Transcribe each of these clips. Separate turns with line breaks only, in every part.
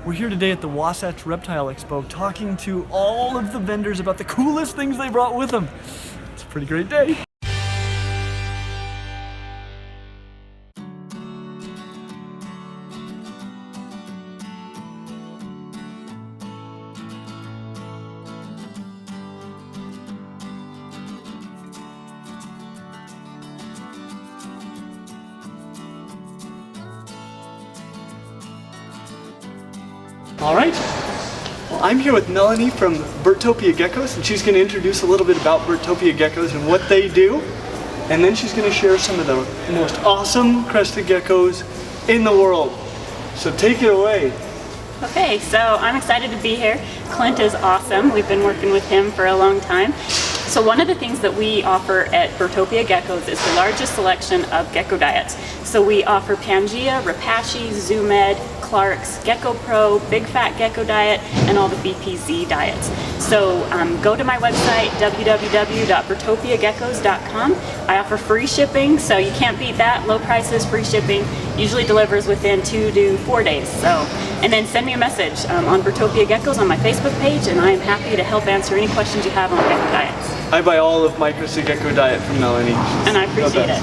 We're here today at the Wasatch Reptile Expo talking to all of the vendors about the coolest things they brought with them. It's a pretty great day. All right, well, I'm here with Melanie from Bestopia Geckos, and she's going to introduce a little bit about Bestopia Geckos and what they do, and then she's going to share some of the most awesome crested geckos in the world. So take it away.
Okay, so I'm excited to be here. Clint is awesome. We've been working with him for a long time. So one of the things that we offer at Bestopia Geckos is the largest selection of gecko diets. So we offer Pangea, Repashy, Zoomed, Clark's, Gecko Pro, Big Fat Gecko Diet, and all the BPZ diets. So go to my website, www.bestopiageckos.com. I offer free shipping, so you can't beat that. Low prices, free shipping, usually delivers within 2 to 4 days. So, and then send me a message on Bestopia Geckos on my Facebook page, and I am happy to help answer any questions you have on gecko diets.
I buy all of my Crested Gecko diet from Melanie.
And I appreciate it.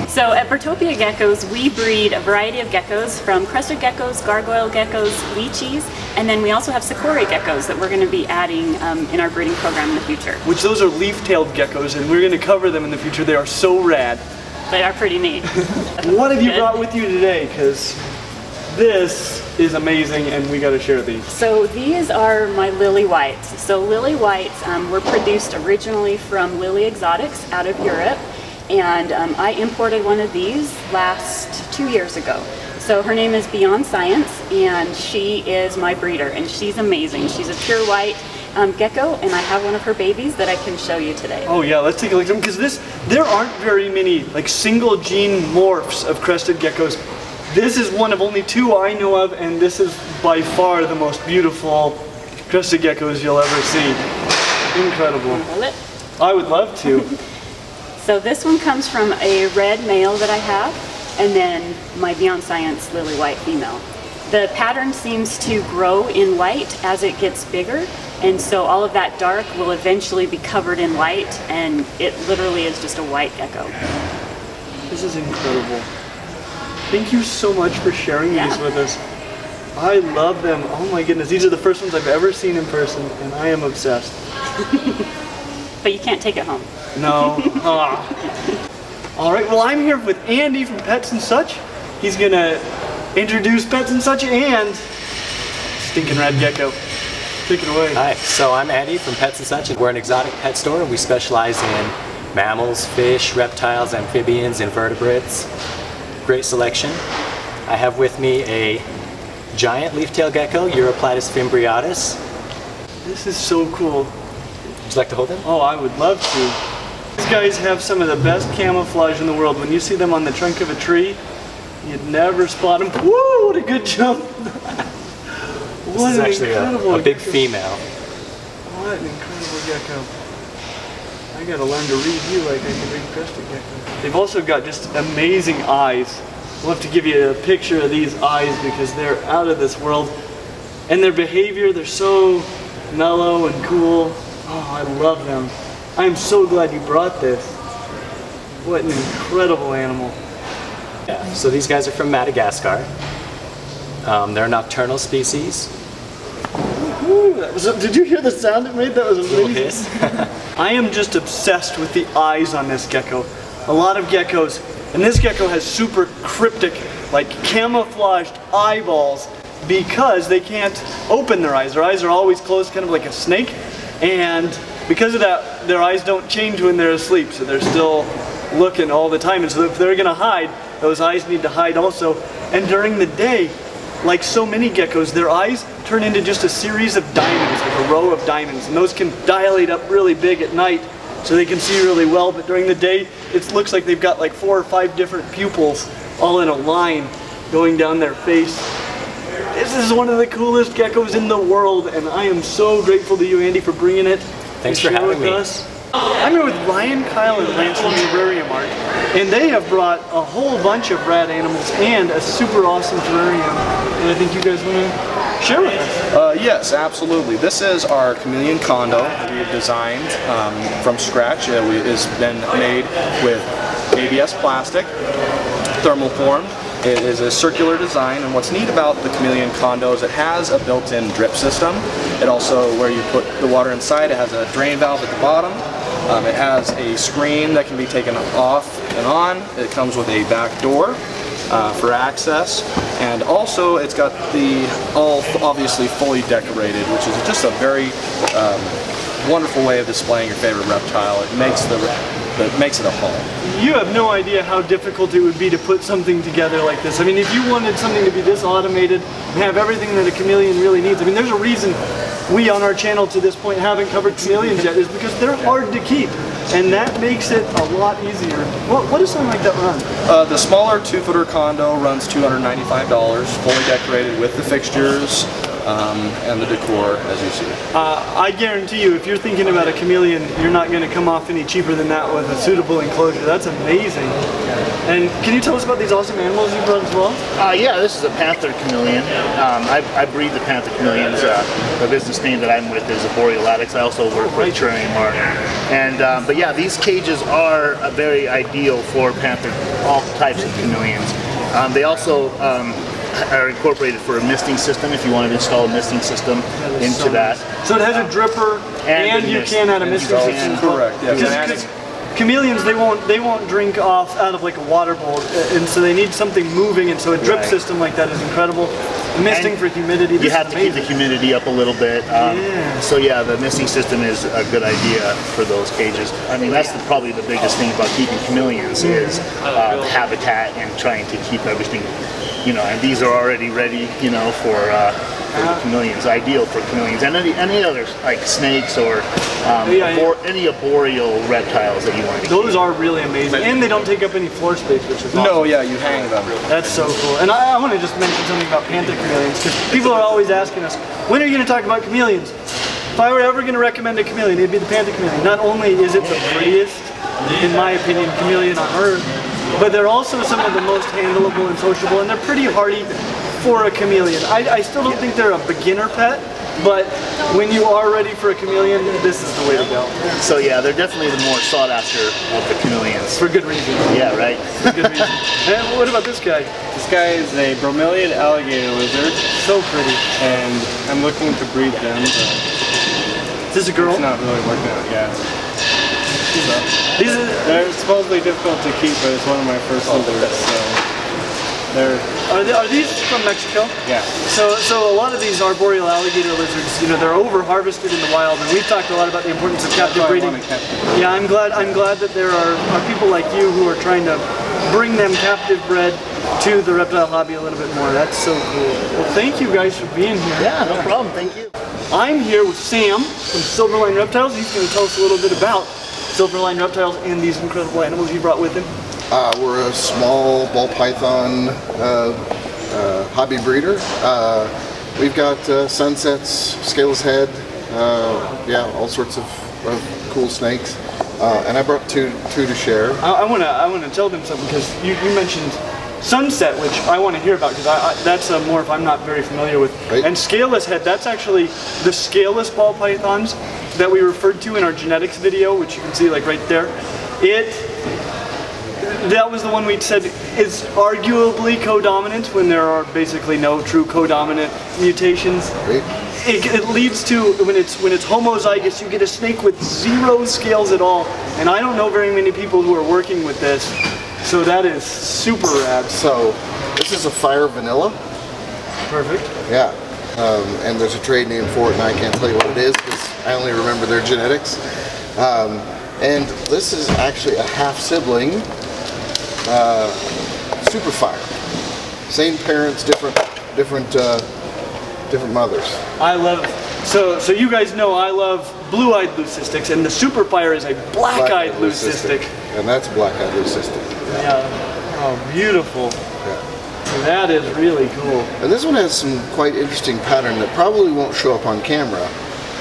So at Bestopia Geckos, we breed a variety of geckos, from crested geckos, gargoyle geckos, lychees, and then we also have sakura geckos that we're going to be adding in our breeding program in the future.
Which those are leaf-tailed geckos, and we're going to cover them in the future. They are so rad.
They are pretty neat.
What have you brought with you today? Because this is amazing, and we got to share these.
So these are my Lilly whites. So Lilly whites were produced originally from Lilly Exotics out of Europe. And I imported one of these last 2 years ago. So her name is Beyond Science, and she is my breeder, and she's amazing. She's a pure white gecko, and I have one of her babies that I can show you today. Oh yeah, let's take a look at them, because there aren't very many like single gene morphs of crested geckos. This is one of only 2 I know of, and this is by far the most beautiful crested geckos you'll ever see. Incredible. I would love to. So this one comes from a red male that I have, and then my Beyond Science Lily White female. The pattern seems to grow in white as it gets bigger, and so all of that dark will eventually be covered in white, and it literally is just a white gecko.
This is incredible. Thank you so much for sharing these with us. I love them. Oh my goodness, these are the first ones I've ever seen in person, and I am obsessed.
But you can't take it home.
No. All right, well, I'm here with Andy from Pets and Such. He's gonna introduce Pets and Such and Stinking Red Gecko. Take it away.
Hi, so I'm Andy from Pets and Such, and we're an exotic pet store, and we specialize in mammals, fish, reptiles, amphibians, invertebrates. Great selection. I have with me a giant leaf-tailed gecko, Europlatus fimbriatus.
This is so cool.
Would you like to hold him?
Oh, I would love to. These guys have some of the best camouflage in the world. When you see them on the trunk of a tree, you'd never spot them. Whoa, what a good jump.
This is actually a big female.
What an incredible gecko. I gotta learn to read you like I can read crested gecko. They've also got just amazing eyes. We'll have to give you a picture of these eyes because they're out of this world. And their behavior, they're so mellow and cool. Oh, I love them. I am so glad you brought this. What an incredible animal.
Yeah, so these guys are from Madagascar. They're a nocturnal species.
Ooh, did you hear the sound it made? That was amazing.
Little hiss.
I am just obsessed with the eyes on this gecko. A lot of geckos, and this gecko has super cryptic, like camouflaged eyeballs because they can't open their eyes. Their eyes are always closed, kind of like a snake. And because of that, their eyes don't change when they're asleep, so they're still looking all the time. And so if they're gonna hide, those eyes need to hide also. And during the day, like so many geckos, their eyes turn into just a series of diamonds, like a row of diamonds. And those can dilate up really big at night, so they can see really well. But during the day, it looks like they've got like 4 or 5 different pupils all in a line going down their face. This is one of the coolest geckos in the world, and I am so grateful to you, Andy, for bringing it.
Thanks for having me.
I'm here with Ryan, Kyle, and Lance from Terrarium Art. And they have brought a whole bunch of rad animals and a super awesome terrarium. And I think you guys want to share with us.
Yes, absolutely. This is our chameleon condo we have designed from scratch. It has been made with ABS plastic, thermal formed. It is a circular design, and what's neat about the chameleon condo is it has a built-in drip system. It also, where you put the water inside, it has a drain valve at the bottom. It has a screen that can be taken off and on. It comes with a back door for access, and also it's got the obviously fully decorated, which is just a very wonderful way of displaying your favorite reptile. It makes it a home.
You have no idea how difficult it would be to put something together like this. I mean, if you wanted something to be this automated and have everything that a chameleon really needs, I mean, there's a reason we on our channel to this point haven't covered chameleons yet, is because they're hard to keep, and that makes it a lot easier. What does something like that run?
The smaller 2-footer condo runs $295, fully decorated with the fixtures and the decor, as you see.
I guarantee you, if you're thinking about a chameleon, you're not going to come off any cheaper than that with a suitable enclosure. That's amazing. And can you tell us about these awesome animals you brought as well?
Yeah, this is a Panther Chameleon. I breed the Panther Chameleons. The business name that I'm with is Arboreal. I also work with Terrarium Art. And but yeah, these cages are very ideal for Panther, all types of chameleons. They also are incorporated for a misting system if you want to install a misting system into that.
So it has a dripper and you can add a misting system.
Correct. Yeah.
Because chameleons, they won't drink off out of like a water bowl, and so they need something moving, and so a drip system like that is incredible. Misting for humidity.
You have to keep the humidity up a little bit. So yeah, the misting system is a good idea for those cages. I mean, that's probably the biggest thing about keeping chameleons is the habitat and trying to keep everything, and these are already ready, for chameleons, ideal for chameleons, and any other like snakes or any arboreal reptiles that you want to keep.
Those are really amazing, and they don't take up any floor space, which is awesome.
No, yeah, you hang them.
That's so cool. And I want to just mention something about Panther chameleons, because people are always asking us, when are you going to talk about chameleons? If I were ever going to recommend a chameleon, it'd be the Panther chameleon. Not only is it the prettiest, in my opinion, chameleon on Earth, but they're also some of the most handleable and sociable, and they're pretty hardy for a chameleon. I still don't think they're a beginner pet, but when you are ready for a chameleon, this is the way to go.
So yeah, they're definitely the more sought after of the chameleons.
For good reason.
Yeah, right.
For good reason. And what about this guy?
This guy is a bromeliad alligator lizard,
So pretty.
and I'm looking to breed them, but
Is this a girl?
it's not really working out yet.
These are,
They're supposedly difficult to keep, but it's one of my first lizards, so they're,
are these from Mexico?
yeah.
So a lot of these arboreal alligator lizards, they're over harvested in the wild, and we've talked a lot about the importance of captive
That's why I
breeding.
want to captive.
Yeah, I'm glad that there are people like you who are trying to bring them captive bred to the reptile hobby a little bit more. That's so cool. Well, thank you guys for being here.
Yeah, no problem. Thank you.
I'm here with Sam from Silverline Reptiles. He's going to tell us a little bit about Silverline Reptiles and these incredible animals you brought with him.
We're a small ball python hobby breeder. We've got sunsets, scaleless head, all sorts of cool snakes. And I brought two to share.
I want to tell them something, because you mentioned sunset, which I want to hear about, because that's a morph I'm not very familiar with.
Right.
And scaleless head, that's actually the scaleless ball pythons that we referred to in our genetics video, which you can see like right there. That was the one we said is arguably co-dominant when there are basically no true co-dominant mutations.
Right.
It leads to, when it's homozygous, you get a snake with 0 scales at all. And I don't know very many people who are working with this. So that is super rad.
So this is a fire vanilla.
Perfect.
Yeah. And there's a trade name for it, and I can't tell you what it is because I only remember their genetics. And this is actually a half sibling, super fire. Same parents, different mothers.
I love, so you guys know I love blue-eyed leucistics, and the super fire is a black-eyed leucistic.
And that's black-eyed leucistic.
Yeah. Oh, beautiful.
Yeah.
So that is really cool.
And this one has some quite interesting pattern that probably won't show up on camera,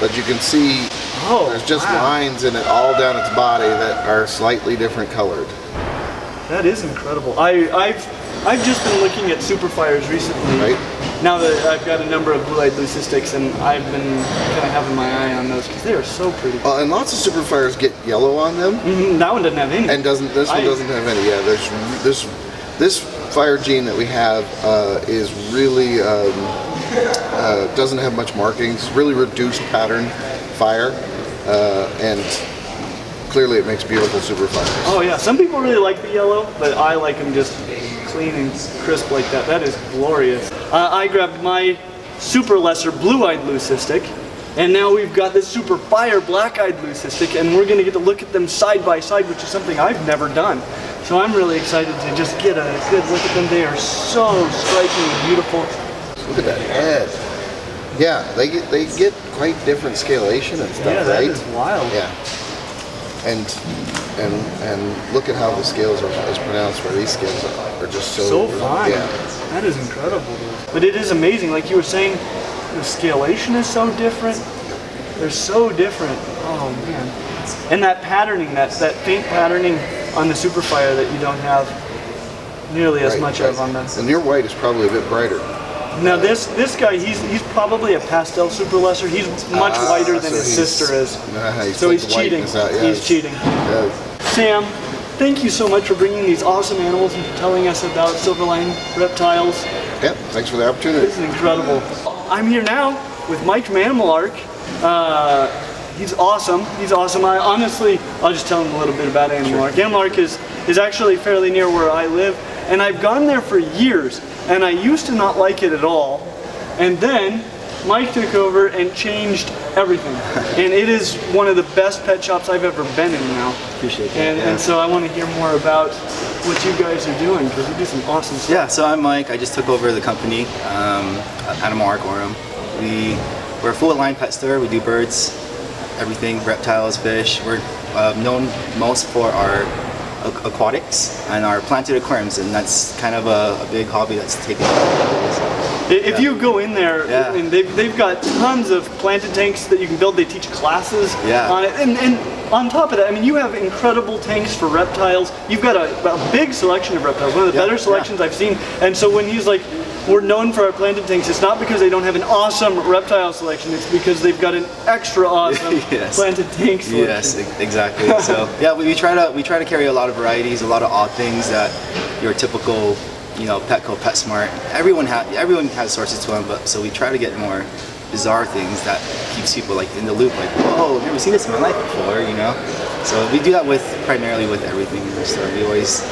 but you can see there's just lines in it all down its body that are slightly different colored.
That is incredible. I've just been looking at superfires recently.
Right.
Now that I've got a number of blue-eyed leucistics, and I've been kind of having my eye on those because they are so pretty.
And lots of superfires get yellow on them.
That one doesn't have any.
And this one doesn't have any. Yeah, this fire gene that we have is really doesn't have much markings. Really reduced pattern fire, and clearly it makes beautiful superfires.
Oh yeah, some people really like the yellow, but I like them just clean and crisp like that. That is glorious. I grabbed my super lesser blue-eyed leucistic, and now we've got this super fire black-eyed leucistic, and we're going to get to look at them side by side, which is something I've never done. So I'm really excited to just get a good look at them. They are so striking and beautiful.
Look at that head. Yeah, they get quite different scalation and stuff,
Yeah, that
right?
is wild.
Yeah. And look at how the scales are as pronounced, where these scales are just
So fine.
Yeah.
That is incredible. But it is amazing. Like you were saying, the scalation is so different. They're so different. Oh man. And that patterning, that faint patterning on the superfire that you don't have nearly as much of on the.
And your white is probably a bit brighter.
Now this guy, he's probably a pastel super lesser. He's much whiter than his sister is. So he's cheating. He's cheating.
Yeah.
Sam, thank you so much for bringing these awesome animals and telling us about Silverline Reptiles.
Yep, thanks for the opportunity.
This is incredible. I'm here now with Mike from Animal Arc. He's awesome. He's awesome. I'll just tell him a little bit about Animal Arc. Animal Arc is actually fairly near where I live, and I've gone there for years, and I used to not like it at all. And then Mike took over and changed everything. And it is one of the best pet shops I've ever been in now.
Appreciate that.
And so I want to hear more about what you guys are doing, because you do some awesome stuff.
Yeah, so I'm Mike. I just took over the company, Animal Arc Orem. We're a full line pet store. We do birds, everything, reptiles, fish. We're known most for our aquatics and our planted aquariums, and that's kind of a big hobby that's taken over.
If you go in there, and they've got tons of planted tanks that you can build. They teach classes on it, and on top of that, I mean, you have incredible tanks for reptiles. You've got a big selection of reptiles, one of the better selections I've seen. And so when he's like, we're known for our planted tanks, it's not because they don't have an awesome reptile selection, it's because they've got an extra awesome planted tank selection.
Yes, exactly. So yeah, we try to carry a lot of varieties, a lot of odd things that your typical, Petco, PetSmart, everyone has sources to them, but so we try to get more bizarre things that keeps people like in the loop, like, whoa, I've never seen this in my life before, So we do that primarily with everything in the store. We always,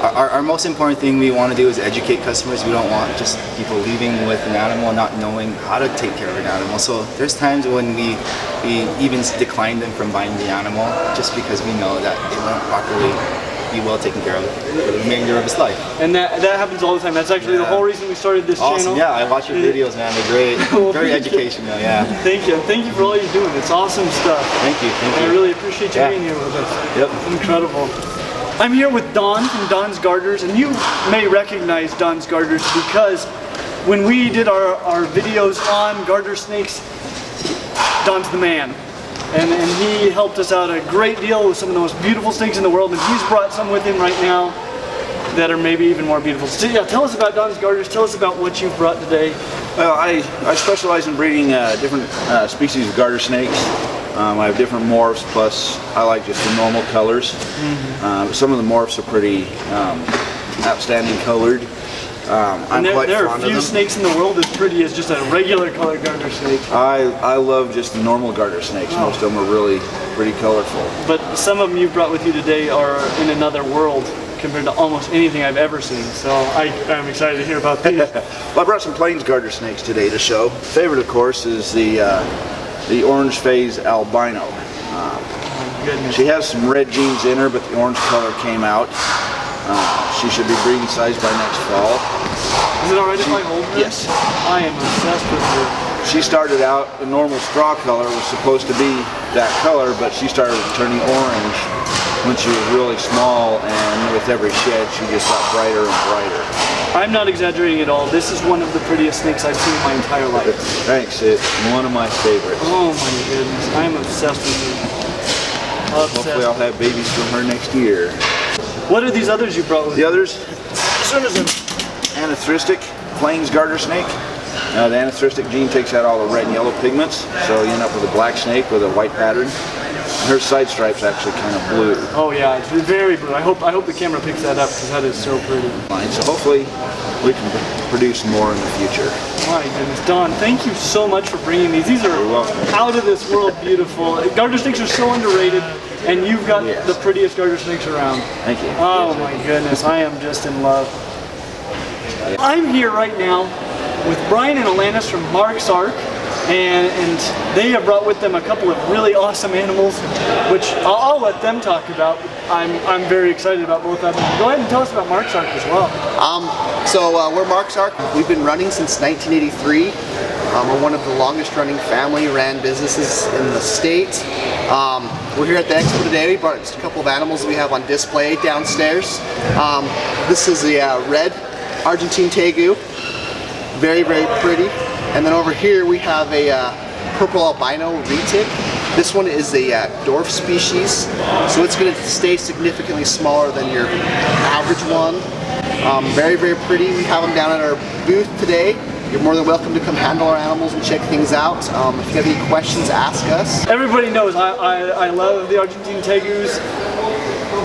our most important thing we want to do is educate customers. We don't want just people leaving with an animal not knowing how to take care of an animal. So there's times when we even decline them from buying the animal just because we know that it won't properly be well taken care of for the remainder of his life.
And that happens all the time. That's actually the whole reason we started this channel.
Yeah, I watch your videos, man. They're great.
Well,
very educational, yeah.
Thank you. Thank you for all you're doing. It's awesome stuff.
Thank you.
I really appreciate you being here with us.
Yep.
Incredible. I'm here with Don from Don's Garters, and you may recognize Don's Garters because when we did our videos on garter snakes, Don's the man. And he helped us out a great deal with some of the most beautiful snakes in the world, and he's brought some with him right now that are maybe even more beautiful. So yeah, tell us about Don's Garters. Tell us about what you've brought today.
Well, I specialize in breeding different species of garter snakes. I have different morphs, plus I like just the normal colors. Some of the morphs are pretty outstanding colored. I'm quite
there are
fond
few
of them.
snakes in the world as pretty as just a regular colored garter snake.
I love just the normal garter snakes. Most of them are really pretty colorful.
But some of them you brought with you today are in another world compared to almost anything I've ever seen. So I'm excited to hear about these.
Well, I brought some plains garter snakes today to show. Favorite, of course, is the orange phase albino.
Goodness.
She has some red genes in her, but the orange color came out. She should be breeding size by next fall.
Is it alright if I hold her?
Yes.
I am obsessed with her.
She started out, the normal straw color was supposed to be that color, but she started turning orange when she was really small, and with every shed she just got brighter and brighter.
I'm not exaggerating at all. This is one of the prettiest snakes I've seen in my entire life.
Thanks, it's one of my favorites.
Oh my goodness, I'm obsessed with her. Obsessed.
Hopefully I'll have babies from her next year.
What are these others you brought with
The
you?
others, this one is an anathrystic plains garter snake. The anathrystic gene takes out all the red and yellow pigments, so you end up with a black snake with a white pattern. Her side stripe's actually kind of blue.
Oh yeah, it's very blue. I hope the camera picks that up because that is so pretty.
So hopefully we can produce more in the future.
My goodness, Don, thank you so much for bringing these. These are out of this world beautiful. Garter snakes are so underrated, and you've got the prettiest garter snakes around.
Thank you.
Oh my goodness, I am just in love. I'm here right now with Brian and Alanis from Mark's Ark, and they have brought with them a couple of really awesome animals, which I'll let them talk about. I'm very excited about both of them. Go ahead and tell us about Mark's Ark as well.
We're Mark's Ark. We've been running since 1983. We're one of the longest running family-ran businesses in the state. We're here at the expo today. We brought just a couple of animals that we have on display downstairs. This is the red Argentine Tegu. Very, very pretty. And then over here we have a purple albino retic. This one is a dwarf species, so it's going to stay significantly smaller than your average one. Very, very pretty. We have them down at our booth today. You're more than welcome to come handle our animals and check things out. If you have any questions, ask us.
Everybody knows I love the Argentine Tegus,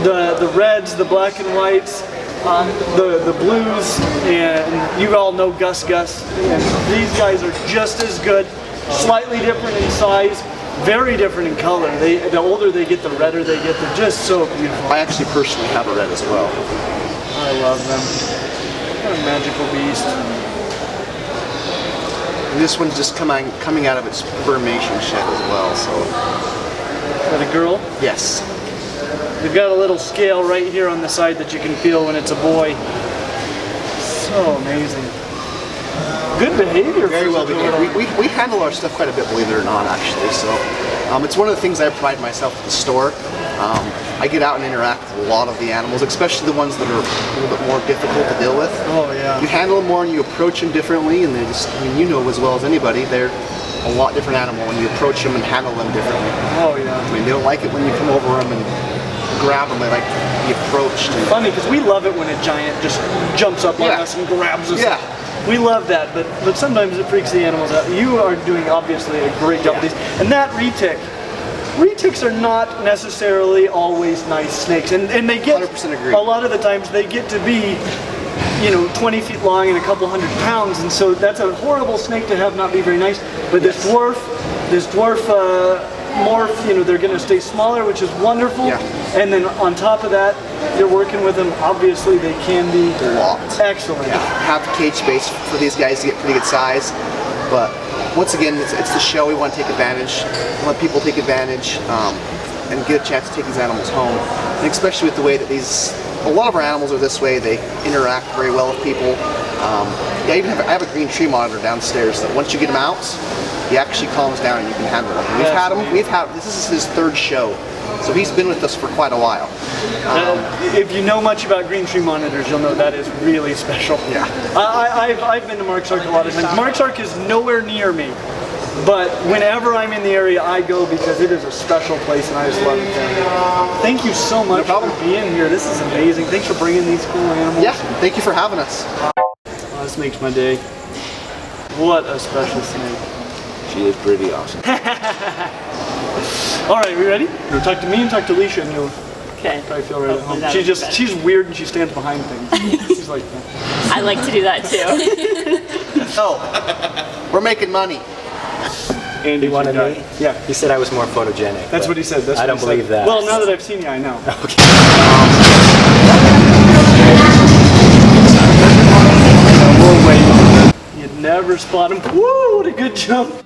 the reds, the black and whites, the blues, and you all know Gus. And these guys are just as good, slightly different in size, very different in color. The older they get, the redder they get. They're just so beautiful.
I actually personally have a red as well.
I love them. What a magical beast.
And this one's just coming out of its formation shed as well. So.
Is that a girl?
Yes.
We've got a little scale right here on the side that you can feel when it's a boy. So amazing. Good behavior.
Very well behaved. We handle our stuff quite a bit, believe it or not, actually. So it's one of the things I pride myself at the store. I get out and interact with a lot of the animals, especially the ones that are a little bit more difficult to deal with.
Oh yeah.
You handle them more and you approach them differently, and they just, I mean, you know as well as anybody, they're a lot different animal when you approach them and handle them differently.
Oh yeah.
I mean, they don't like it when you come over them and grab them. They like to be approached. And
funny because we love it when a giant just jumps up on us and grabs us.
Yeah.
We love that, but sometimes it freaks the animals out. You are doing obviously a great job with these. And that retic. Retics are not necessarily always nice snakes, and they get
100% agree.
A lot of the times they get to be, 20 feet long and a couple 100 pounds, and so that's a horrible snake to have not be very nice. But this dwarf morph, they're going to stay smaller, which is wonderful.
Yeah.
And then on top of that, you're working with them. Obviously, they can be excellent.
Yeah. Have cage space for these guys to get pretty good size, but once again, it's the show. We want to take advantage, let people take advantage, and get a chance to take these animals home. And especially with the way that a lot of our animals are this way, they interact very well with people. I have a green tree monitor downstairs that once you get him out, he actually calms down and you can handle him. This is his third show, so he's been with us for quite a while.
If you know much about green tree monitors, you'll know that is really special.
Yeah.
I've been to Mark's Ark a lot of times. Mark's Ark is nowhere near me, but whenever I'm in the area, I go because it is a special place and I just love it there. Thank you so much for being here. This is amazing. Thanks for bringing these cool animals.
Yeah, thank you for having us.
Oh, this makes my day. What a special snake.
She is pretty awesome.
All right, we ready? You'll talk to me and talk to Alicia, and you'll probably feel right at home. She's weird and she stands behind things. She's like that.
I like to do that too.
Oh, we're making money.
Andy
wanted me?
Yeah.
He said I was more photogenic.
That's what he said.
I don't believe that.
Well, now that I've seen you, I know.
Okay.
You'd never spot him. Woo, what a good jump.